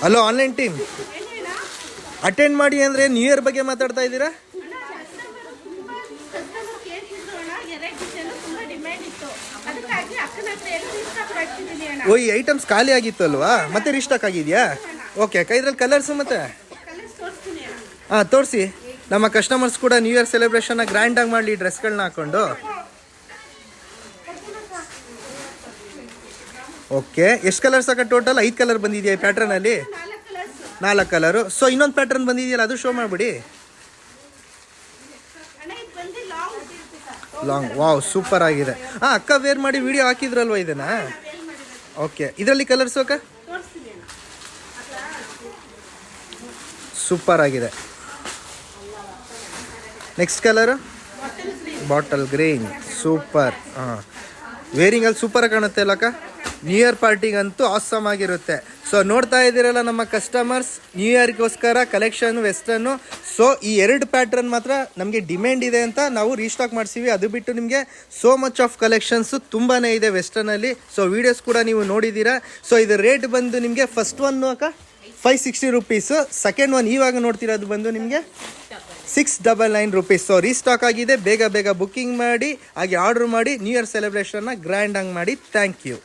Hello online team, attend ಮಾಡಿ ಅಂದರೆ new year ಬಗ್ಗೆ ಮಾತಾಡ್ತಾ ಇದ್ದೀರಾ? ಓ, ಈ ಐಟಮ್ಸ್ ಖಾಲಿ ಆಗಿತ್ತು ಅಲ್ವಾ, ಮತ್ತೆ ರೀಸ್ಟಾಕ್ ಆಗಿದೆಯಾ? ಓಕೆ ಅಕ್ಕ, ಇದ್ರಲ್ಲಿ ಕಲರ್ಸು ಮತ್ತೆ ಹಾಂ ತೋರಿಸಿ. ನಮ್ಮ ಕಸ್ಟಮರ್ಸ್ ಕೂಡ ನ್ಯೂ ಇಯರ್ ಸೆಲೆಬ್ರೇಷನ್ನ ಗ್ರ್ಯಾಂಡಾಗಿ ಮಾಡಲಿ ಡ್ರೆಸ್ಗಳನ್ನ ಹಾಕ್ಕೊಂಡು. ಓಕೆ, ಎಷ್ಟು ಕಲರ್ಸ್ ಅಕ್ಕ ಟೋಟಲ್? 5 ಕಲರ್ ಬಂದಿದೆಯಾ ಈ ಪ್ಯಾಟ್ರನಲ್ಲಿ? 4 ಕಲರು. ಸೊ ಇನ್ನೊಂದು ಪ್ಯಾಟ್ರನ್ ಬಂದಿದೆಯಲ್ಲ, ಅದು ಶೋ ಮಾಡಿಬಿಡಿ. ಲಾಂಗ್, ವಾವ್ ಸೂಪರ್ ಆಗಿದೆ. ಹಾಂ ಅಕ್ಕ ವೇರ್ ಮಾಡಿ ವಿಡಿಯೋ ಹಾಕಿದ್ರಲ್ವ ಇದನ್ನ? ಓಕೆ, ಇದರಲ್ಲಿ ಕಲರ್ಸು ಅಕ್ಕ? ಸೂಪರ್ ಆಗಿದೆ. Next colour bottle green, super. ಹಾಂ, ವೇರಿಂಗಲ್ಲಿ ಸೂಪರಾಗಿ ಕಾಣುತ್ತೆ ಅಲ್ಲ ಅಕ್ಕ? ನ್ಯೂ ಇಯರ್ ಪಾರ್ಟಿಗಂತೂ ಆಸಮ್ ಆಗಿರುತ್ತೆ. ಸೊ ನೋಡ್ತಾ ಇದ್ದೀರಲ್ಲ ನಮ್ಮ ಕಸ್ಟಮರ್ಸ್, ನ್ಯೂ ಇಯರ್ಗೋಸ್ಕರ ಕಲೆಕ್ಷನ್ ವೆಸ್ಟರ್ನು. ಸೊ ಈ 2 ಪ್ಯಾಟ್ರನ್ ಮಾತ್ರ ನಮಗೆ ಡಿಮ್ಯಾಂಡ್ ಇದೆ ಅಂತ ನಾವು ರೀಸ್ಟಾಕ್ ಮಾಡಿಸಿವಿ. ಅದು ಬಿಟ್ಟು ನಿಮಗೆ ಸೋ ಮಚ್ ಆಫ್ ಕಲೆಕ್ಷನ್ಸು ತುಂಬಾ ಇದೆ ವೆಸ್ಟರ್ನಲ್ಲಿ. ಸೊ ವೀಡಿಯೋಸ್ ಕೂಡ ನೀವು ನೋಡಿದ್ದೀರಾ. ಸೊ ಇದು ರೇಟ್ ಬಂದು ನಿಮಗೆ ಫಸ್ಟ್ ಒನ್ ಅಕ್ಕ 560 ರುಪೀಸು, ಸೆಕೆಂಡ್ ಒನ್ ಇವಾಗ ನೋಡ್ತಿರೋದು ಬಂದು ನಿಮಗೆ 699 ರುಪೀಸ್. ಸೊ ರೀಸ್ಟಾಕ್ ಆಗಿದೆ, ಬೇಗ ಬೇಗ ಬುಕ್ಕಿಂಗ್ ಮಾಡಿ, ಹಾಗೆ ಆರ್ಡ್ರ್ ಮಾಡಿ ನ್ಯೂ ಇಯರ್ ಸೆಲೆಬ್ರೇಷನ್ನ ಗ್ರ್ಯಾಂಡಾಗಿ ಮಾಡಿ. Thank you.